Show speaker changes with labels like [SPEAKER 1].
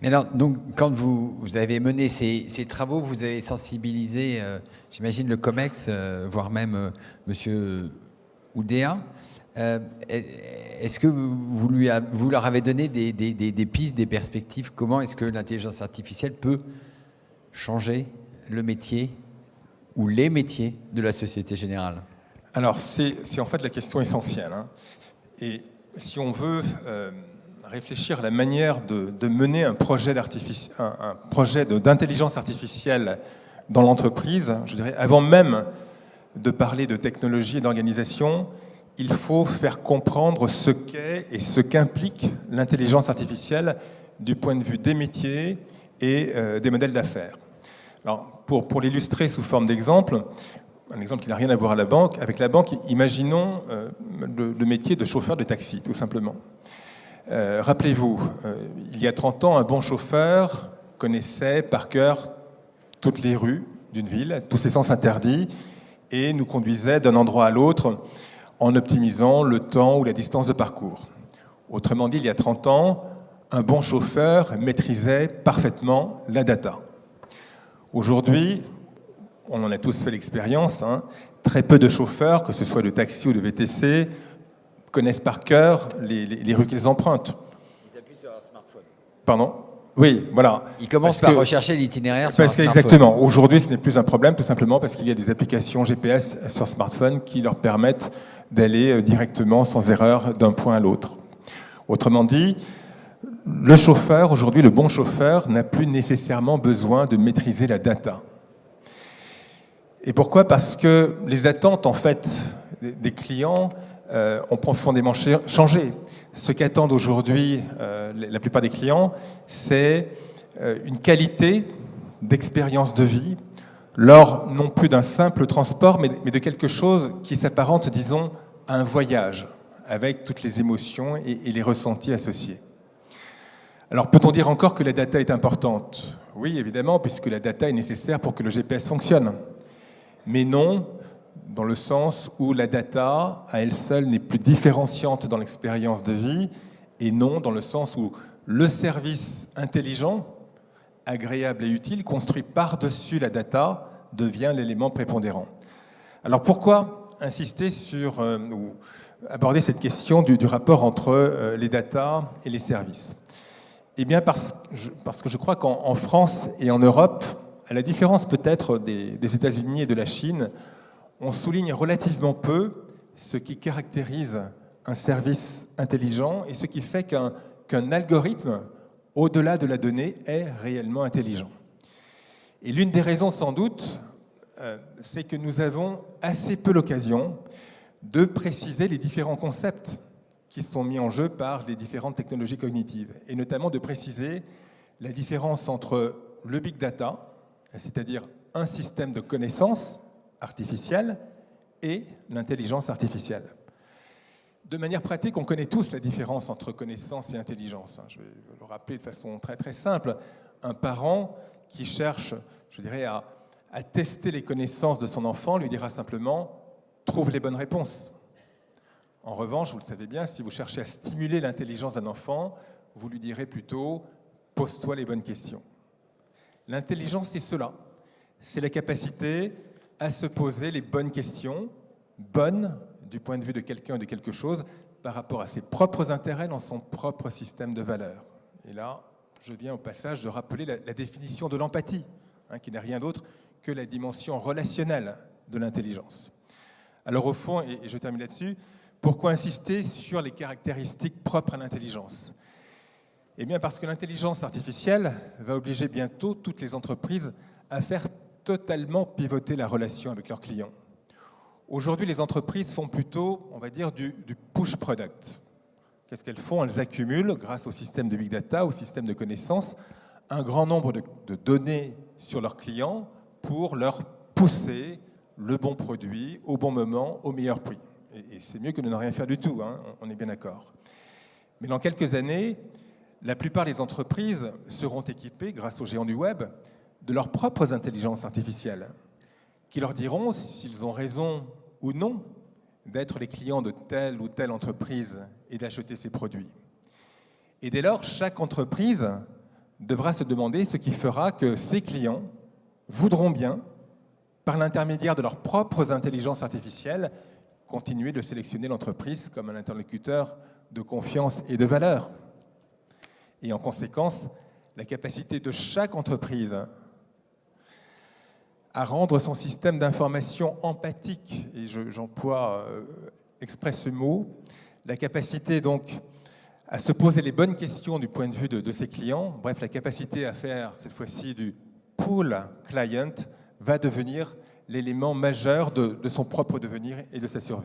[SPEAKER 1] Mais alors, donc, quand vous avez mené ces travaux, vous avez sensibilisé, j'imagine, le COMEX, voire même Monsieur Oudéa. Est-ce que vous leur avez donné des pistes, des perspectives? Comment est-ce que l'intelligence artificielle peut changer le métier ou les métiers de la Société Générale?
[SPEAKER 2] Alors, c'est en fait la question essentielle. Hein. Et si on veut réfléchir à la manière de mener un projet d'intelligence artificielle dans l'entreprise, je dirais, avant même de parler de technologie et d'organisation, il faut faire comprendre ce qu'est et ce qu'implique l'intelligence artificielle du point de vue des métiers et des modèles d'affaires. Alors, pour l'illustrer sous forme d'exemple, un exemple qui n'a rien à voir avec la banque, imaginons le métier de chauffeur de taxi, tout simplement. Rappelez-vous, il y a 30 ans, un bon chauffeur connaissait par cœur toutes les rues d'une ville, tous ses sens interdits, et nous conduisait d'un endroit à l'autre en optimisant le temps ou la distance de parcours. Autrement dit, il y a 30 ans, un bon chauffeur maîtrisait parfaitement la data. Aujourd'hui, on en a tous fait l'expérience, hein, très peu de chauffeurs, que ce soit de taxi ou de VTC, connaissent par cœur les rues qu'ils empruntent.
[SPEAKER 1] Ils appuient sur leur smartphone.
[SPEAKER 2] Pardon ? Oui, voilà.
[SPEAKER 1] Ils commencent par rechercher l'itinéraire sur leur smartphone.
[SPEAKER 2] Exactement. Aujourd'hui, ce n'est plus un problème, tout simplement parce qu'il y a des applications GPS sur smartphone qui leur permettent d'aller directement, sans erreur, d'un point à l'autre. Autrement dit, le chauffeur, aujourd'hui, le bon chauffeur, n'a plus nécessairement besoin de maîtriser la data. Et pourquoi ? Parce que les attentes, en fait, des clients ont profondément changé. Ce qu'attendent aujourd'hui la plupart des clients, c'est une qualité d'expérience de vie lors non plus d'un simple transport, mais de quelque chose qui s'apparente, disons, à un voyage, avec toutes les émotions et les ressentis associés. Alors, peut-on dire encore que la data est importante ? Oui, évidemment, puisque la data est nécessaire pour que le GPS fonctionne. Mais non, dans le sens où la data, à elle seule, n'est plus différenciante dans l'expérience de vie, et non dans le sens où le service intelligent, agréable et utile, construit par-dessus la data, devient l'élément prépondérant. Alors pourquoi insister sur, ou aborder cette question du rapport entre les data et les services ? Eh bien parce que je crois qu'en France et en Europe, à la différence peut-être des États-Unis et de la Chine, on souligne relativement peu ce qui caractérise un service intelligent et ce qui fait qu'un algorithme, au-delà de la donnée, est réellement intelligent. Et l'une des raisons, sans doute, c'est que nous avons assez peu l'occasion de préciser les différents concepts qui sont mis en jeu par les différentes technologies cognitives, et notamment de préciser la différence entre le big data, c'est-à-dire un système de connaissances artificielle, et l'intelligence artificielle. De manière pratique, on connaît tous la différence entre connaissance et intelligence. Je vais le rappeler de façon très très simple. Un parent qui cherche, je dirais, à tester les connaissances de son enfant lui dira simplement « trouve les bonnes réponses ». En revanche, vous le savez bien, si vous cherchez à stimuler l'intelligence d'un enfant, vous lui direz plutôt « pose-toi les bonnes questions ». L'intelligence, c'est cela. C'est la capacité à se poser les bonnes questions, bonnes du point de vue de quelqu'un ou de quelque chose, par rapport à ses propres intérêts dans son propre système de valeurs. Et là, je viens au passage de rappeler la définition de l'empathie, qui n'est rien d'autre que la dimension relationnelle de l'intelligence. Alors au fond, et je termine là-dessus, pourquoi insister sur les caractéristiques propres à l'intelligence ? Eh bien parce que l'intelligence artificielle va obliger bientôt toutes les entreprises à faire totalement pivoter la relation avec leurs clients. Aujourd'hui, les entreprises font plutôt, on va dire, du push product. Qu'est-ce qu'elles font ? Elles accumulent, grâce au système de big data, au système de connaissances, un grand nombre de données sur leurs clients pour leur pousser le bon produit au bon moment, au meilleur prix. Et c'est mieux que de ne rien faire du tout, on est bien d'accord. Mais dans quelques années, la plupart des entreprises seront équipées, grâce aux géants du web, de leurs propres intelligences artificielles, qui leur diront s'ils ont raison ou non d'être les clients de telle ou telle entreprise et d'acheter ces produits. Et dès lors, chaque entreprise devra se demander ce qui fera que ses clients voudront bien, par l'intermédiaire de leurs propres intelligences artificielles, continuer de sélectionner l'entreprise comme un interlocuteur de confiance et de valeur. Et en conséquence, la capacité de chaque entreprise à rendre son système d'information empathique, et j'emploie exprès ce mot, la capacité donc à se poser les bonnes questions du point de vue de ses clients, bref, la capacité à faire cette fois-ci du pool client va devenir l'élément majeur de son propre devenir et de sa survie.